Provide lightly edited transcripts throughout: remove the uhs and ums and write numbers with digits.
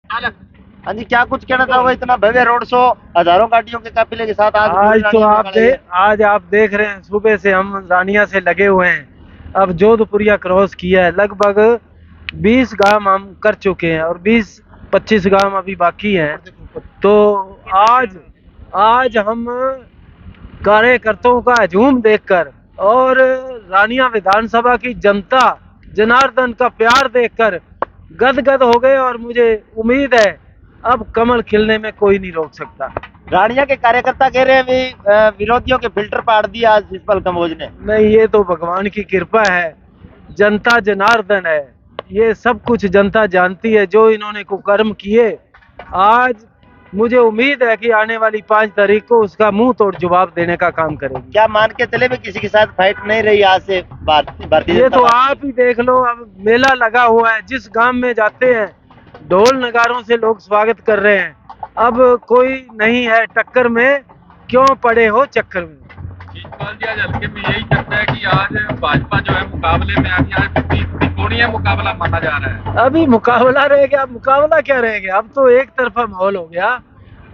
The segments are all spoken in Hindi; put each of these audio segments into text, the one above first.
हाँ जी, क्या कुछ कहना चाहोगे? इतना भव्य रोड शो, हजारों गाड़ियों के काफिले के साथ आज आज तो रानिया में निकाला गया। आज आप देख रहे हैं, सुबह से हम रानिया से लगे हुए हैं। अब जोधपुरिया क्रॉस किया है, लगभग 20 गांव हम कर चुके हैं और 20-25 गांव अभी बाकी हैं। तो आज आज हम कार्यकर्ताओं का हजूम देखकर और रानिया विधानसभा की जनता जनार्दन का प्यार देखकर गदगद हो गए और मुझे उम्मीद है अब कमल खिलने में कोई नहीं रोक सकता। रानिया के कार्यकर्ता कह रहे हैं विरोधियों के फिल्टर पाड़ दिया आज शिषपाल कंबोज ने। नहीं, ये तो भगवान की कृपा है, जनता जनार्दन है, ये सब कुछ जनता जानती है जो इन्होंने कुकर्म किए। आज मुझे उम्मीद है कि आने वाली 5 तारीख को उसका मुंह तोड़ जवाब देने का काम करेंगे। क्या मान के चले भी किसी के साथ फाइट नहीं रही आज से भारतीय ये जनता तो पार्टी? आप ही देख लो, अब मेला लगा हुआ है, जिस गांव में जाते हैं ढोल नगारों से लोग स्वागत कर रहे हैं। अब कोई नहीं है टक्कर में, क्यों पड़े हो चक्कर में। शिषपाल जी, आज हल्के में यही चर्चा है कि आज भाजपा जो है मुकाबले में आज त्रिकोणीय मुकाबला माना जा रहा है। अभी मुकाबला रह गया, मुकाबला क्या रह गया, अब तो एक तरफा माहौल हो गया।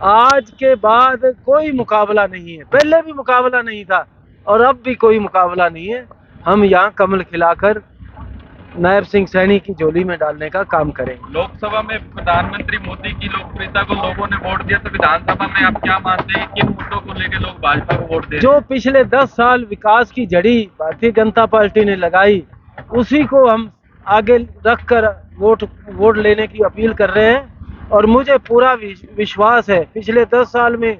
आज के बाद कोई मुकाबला नहीं है, पहले भी मुकाबला नहीं था और अब भी कोई मुकाबला नहीं है। हम यहाँ कमल खिलाकर नायब सिंह सैनी की झोली में डालने का काम करेंगे। लोकसभा में प्रधानमंत्री मोदी की लोकप्रियता को लोगों ने वोट दिया, तो विधानसभा में आप क्या मानते हैं किन मुद्दों को लेकर लोग भाजपा को वोट दे रहे जो हैं? पिछले 10 साल विकास की जड़ी भारतीय जनता पार्टी ने लगाई, उसी को हम आगे रखकर वोट लेने की अपील कर रहे हैं। और मुझे पूरा विश्वास है, पिछले 10 साल में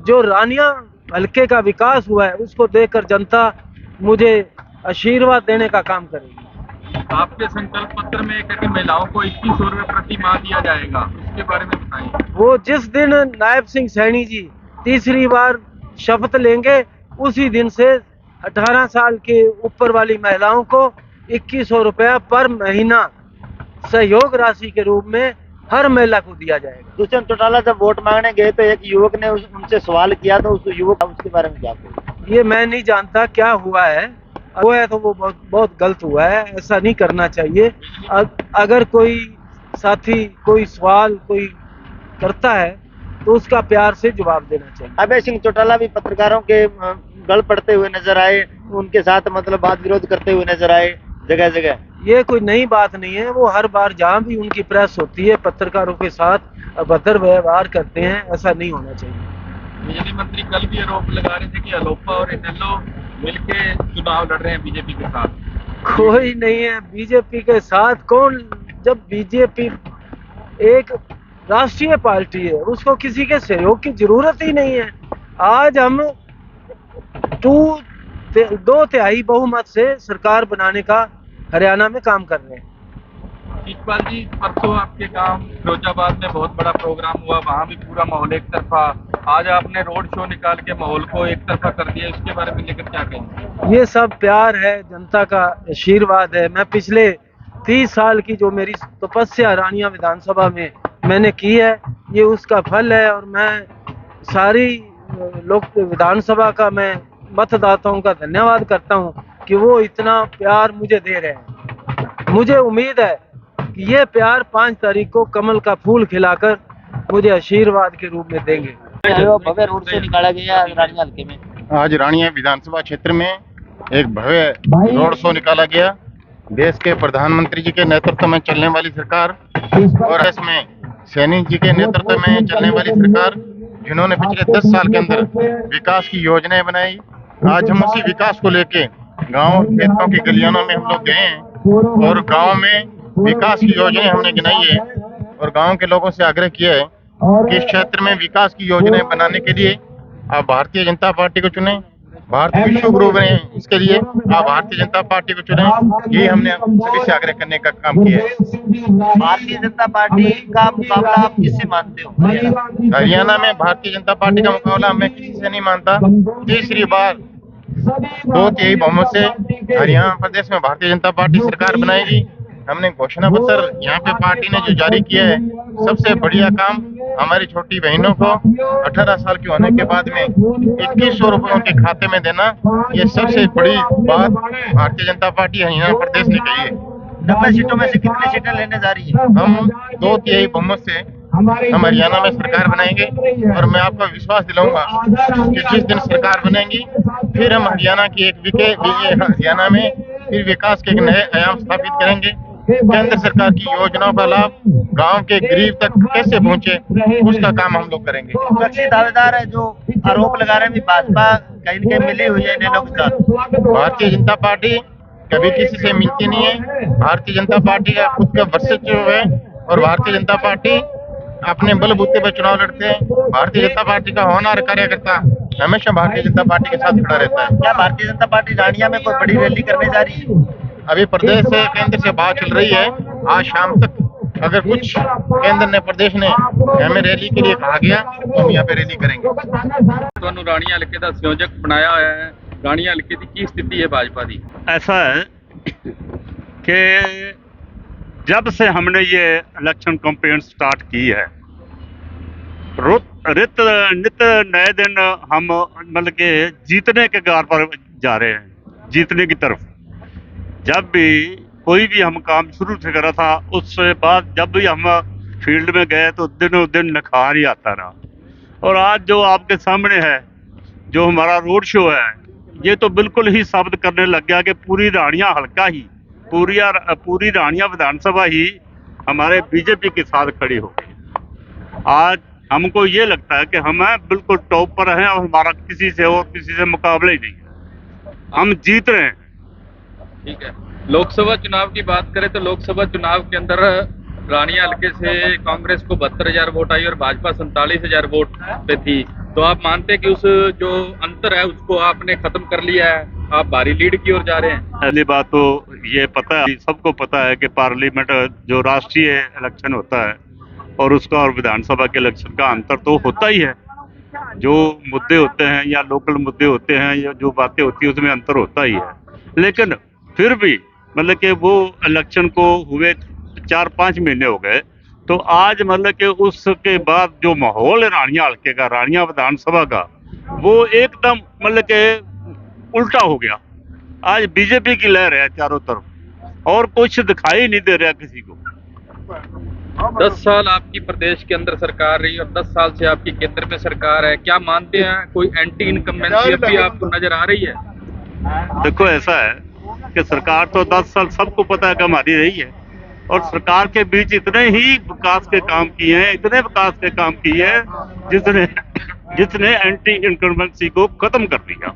जो रानिया हल्के का विकास हुआ है उसको देखकर जनता मुझे आशीर्वाद देने का काम करेगी। आपके संकल्प पत्र में एक है कि महिलाओं को 2100 रुपए प्रति माह दिया जाएगा, इसके बारे में बताइए। वो जिस दिन नायब सिंह सैनी जी तीसरी बार शपथ लेंगे, उसी दिन से 18 साल के ऊपर वाली महिलाओं को 2100 रुपया पर महीना सहयोग राशि के रूप में हर महिला को दिया जाएगा। दुष्यंत चौटाला जब वोट मांगने गए तो एक युवक ने उनसे सवाल किया, तो उस युवक उसके बारे में क्या कहें? ये मैं नहीं जानता क्या हुआ है, वो है तो वो बहुत गलत हुआ है, ऐसा नहीं करना चाहिए। अगर कोई साथी कोई सवाल कोई करता है तो उसका प्यार से जवाब देना चाहिए। अभय सिंह चौटाला भी पत्रकारों के गल पड़ते हुए नजर आए, उनके साथ मतलब वाद विरोध करते हुए नजर आए जगह जगह। ये कोई नई बात नहीं है, वो हर बार जहाँ भी उनकी प्रेस होती है पत्रकारों के साथ अभद्र व्यवहार करते हैं, ऐसा नहीं होना चाहिए। बिजली मंत्री कल भी आरोप लगा रहे थे कि अलोपा और इनेलो मिलके चुनाव लड़ रहे हैं बीजेपी के साथ। कोई नहीं है बीजेपी के साथ, कौन, जब बीजेपी एक राष्ट्रीय पार्टी है उसको किसी के सहयोग की जरूरत ही नहीं है। आज हम 2/3 बहुमत से सरकार बनाने का हरियाणा में काम कर रहे हैं। शिषपाल जी, परसों आपके गांव फिरोजाबाद में बहुत बड़ा प्रोग्राम हुआ, वहां भी पूरा माहौल एक तरफा, आज आपने रोड शो निकाल के माहौल को एक तरफा कर दिया, इसके बारे में लेकर क्या कहेंगे? ये सब प्यार है, जनता का आशीर्वाद है। मैं पिछले 30 साल की जो मेरी तपस्या रानिया विधानसभा में मैंने की है, ये उसका फल है। और मैं सारी लोक विधानसभा का मैं मतदाताओं का धन्यवाद करता हूँ कि वो इतना प्यार मुझे दे रहे हैं। मुझे उम्मीद है कि ये प्यार 5 तारीख को कमल का फूल खिलाकर मुझे आशीर्वाद के रूप में देंगे। भव्य रोड शो निकाला गया रानिया हल्के में। आज रानिया विधानसभा क्षेत्र में एक भव्य रोड शो निकाला गया। देश के प्रधानमंत्री जी के नेतृत्व में चलने वाली सरकार और इसमें सैनी जी के नेतृत्व में चलने वाली सरकार, जिन्होंने पिछले 10 साल के अंदर विकास की योजनाएं बनाई, आज हम उसी विकास को लेके गांव खेतों की गलियानों में हम लोग गए हैं और गांव में विकास की योजनाएं हमने गिनाई है और गांव के लोगों से आग्रह किया है कि इस क्षेत्र में विकास की योजनाएं बनाने के लिए आप भारतीय जनता पार्टी को चुनें। भारतीय विश्व गुरु बने, इसके लिए आप भारतीय जनता पार्टी को चुनें। यही हमने सभी से आग्रह करने का काम किया है। भारतीय जनता पार्टी का मुकाबला आप किससे मानते हो? हरियाणा में भारतीय जनता पार्टी का मुकाबला मैं किसी से नहीं मानता। तीसरी बार 2/3 बहुमत से हरियाणा प्रदेश में भारतीय जनता पार्टी सरकार बनाएगी। हमने घोषणा पत्र यहाँ पे पार्टी ने जो जारी किया है, सबसे बढ़िया काम हमारी छोटी बहनों को 18 साल के होने के बाद में 2100 रुपए उनके खाते में देना, ये सबसे बड़ी बात भारतीय जनता पार्टी हरियाणा प्रदेश ने कही है। 90 सीटों में से कितनी सीटें लेने जा रही है? हम 2/3 बहुमत से हम हरियाणा में सरकार बनाएंगे और मैं आपको विश्वास दिलाऊंगा कि जिस दिन सरकार बनेगी फिर हम हरियाणा की हरियाणा में फिर विकास के एक नए आयाम स्थापित करेंगे। केंद्र सरकार की योजनाओं का लाभ गांव के गरीब तक कैसे पहुंचे, उसका काम हम लोग करेंगे। विपक्षी दावेदार है जो आरोप लगा रहे हैं भी भाजपा कहीं न कहीं मिली हुई है इन लोगों के साथ। भारतीय जनता पार्टी कभी किसी से मिलती नहीं है। भारतीय जनता पार्टी का खुद का वर्चस्व है और भारतीय जनता पार्टी अपने बलबूते पर चुनाव लड़ते हैं। भारतीय जनता पार्टी का होनहार कार्यकर्ता हमेशा भारतीय जनता पार्टी के साथ खड़ा रहता है। क्या भारतीय जनता पार्टी रानिया में कोई बड़ी रैली करने जा रही है? अभी प्रदेश से केंद्र से बात चल रही है। आज शाम तक अगर कुछ केंद्र ने प्रदेश ने हमें रैली के लिए कहा गया तो हम यहाँ पे रैली करेंगे। ਤੁਹਾਨੂੰ ਰਾਣੀਆਂ ਹਲਕੇ ਦਾ ਸੰਯੋਜਕ ਬਣਾਇਆ ਹੋਇਆ ਹੈ। ਰਾਣੀਆਂ ਹਲਕੇ ਦੀ ਕੀ ਸਥਿਤੀ ਹੈ भाजपा ਦੀ? ऐसा है कि जब से हमने ये इलेक्शन कैंपेन स्टार्ट की है नित नए दिन हम मतलब के जीतने के गार पर जा रहे हैं, जीतने की तरफ। जब भी कोई भी हम काम शुरू से करा था उससे बाद जब भी हम फील्ड में गए तो दिनों दिन निखार ही आता रहा। और आज जो आपके सामने है जो हमारा रोड शो है ये तो बिल्कुल ही साबित करने लग गया कि पूरी रानियां हल्का ही पूरी रानियां विधानसभा ही हमारे बीजेपी के साथ खड़ी हो गई। आज हमको ये लगता है कि हम बिल्कुल टॉप पर हैं और हमारा किसी से मुकाबला ही नहीं है, हम जीत रहे हैं। ठीक है, लोकसभा चुनाव की बात करें तो लोकसभा चुनाव के अंदर रानिया हल्के से कांग्रेस को 72,000 वोट आई और भाजपा 47,000 वोट पे थी। तो आप मानते हैं कि उस जो अंतर है उसको आपने खत्म कर लिया है, आप भारी लीड की ओर जा रहे हैं? पहली बात तो ये पता है, सबको पता है कि पार्लियामेंट जो राष्ट्रीय इलेक्शन होता है और उसका और विधानसभा के इलेक्शन का अंतर तो होता ही है। जो मुद्दे होते हैं या लोकल मुद्दे होते हैं या जो बातें होती है उसमें अंतर होता ही है, लेकिन फिर भी मतलब कि वो इलेक्शन को हुए 4-5 महीने हो गए तो आज मतलब कि उसके बाद जो माहौल है रानिया हल्के का, रानिया विधानसभा का, वो एकदम मतलब कि उल्टा हो गया। आज बीजेपी की लहर है चारों तरफ और कुछ दिखाई नहीं दे रहा किसी को। 10 साल आपकी प्रदेश के अंदर सरकार रही और 10 साल से आपकी केंद्र में सरकार है, क्या मानते हैं कोई एंटी इनकम्बेंसी भी आपको नजर आ रही है? देखो ऐसा है कि सरकार तो 10 साल सबको पता है कि हमारी रही है और सरकार के बीच इतने ही विकास के काम किए हैं, इतने विकास के काम किए हैं जिसने एंटी इनकम्बेंसी को खत्म कर दिया।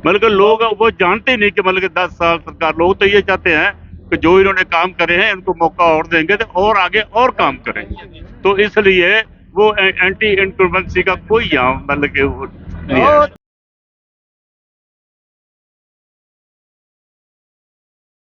मतलब कि लोग वो जानते ही नहीं कि मतलब कि 10 साल सरकार, लोग तो ये चाहते हैं कि जो इन्होंने काम करे हैं इनको मौका और देंगे तो और आगे और काम करेंगे। तो इसलिए वो एंटी इनकम्बेंसी का कोई यहाँ मतलब कि नहीं है।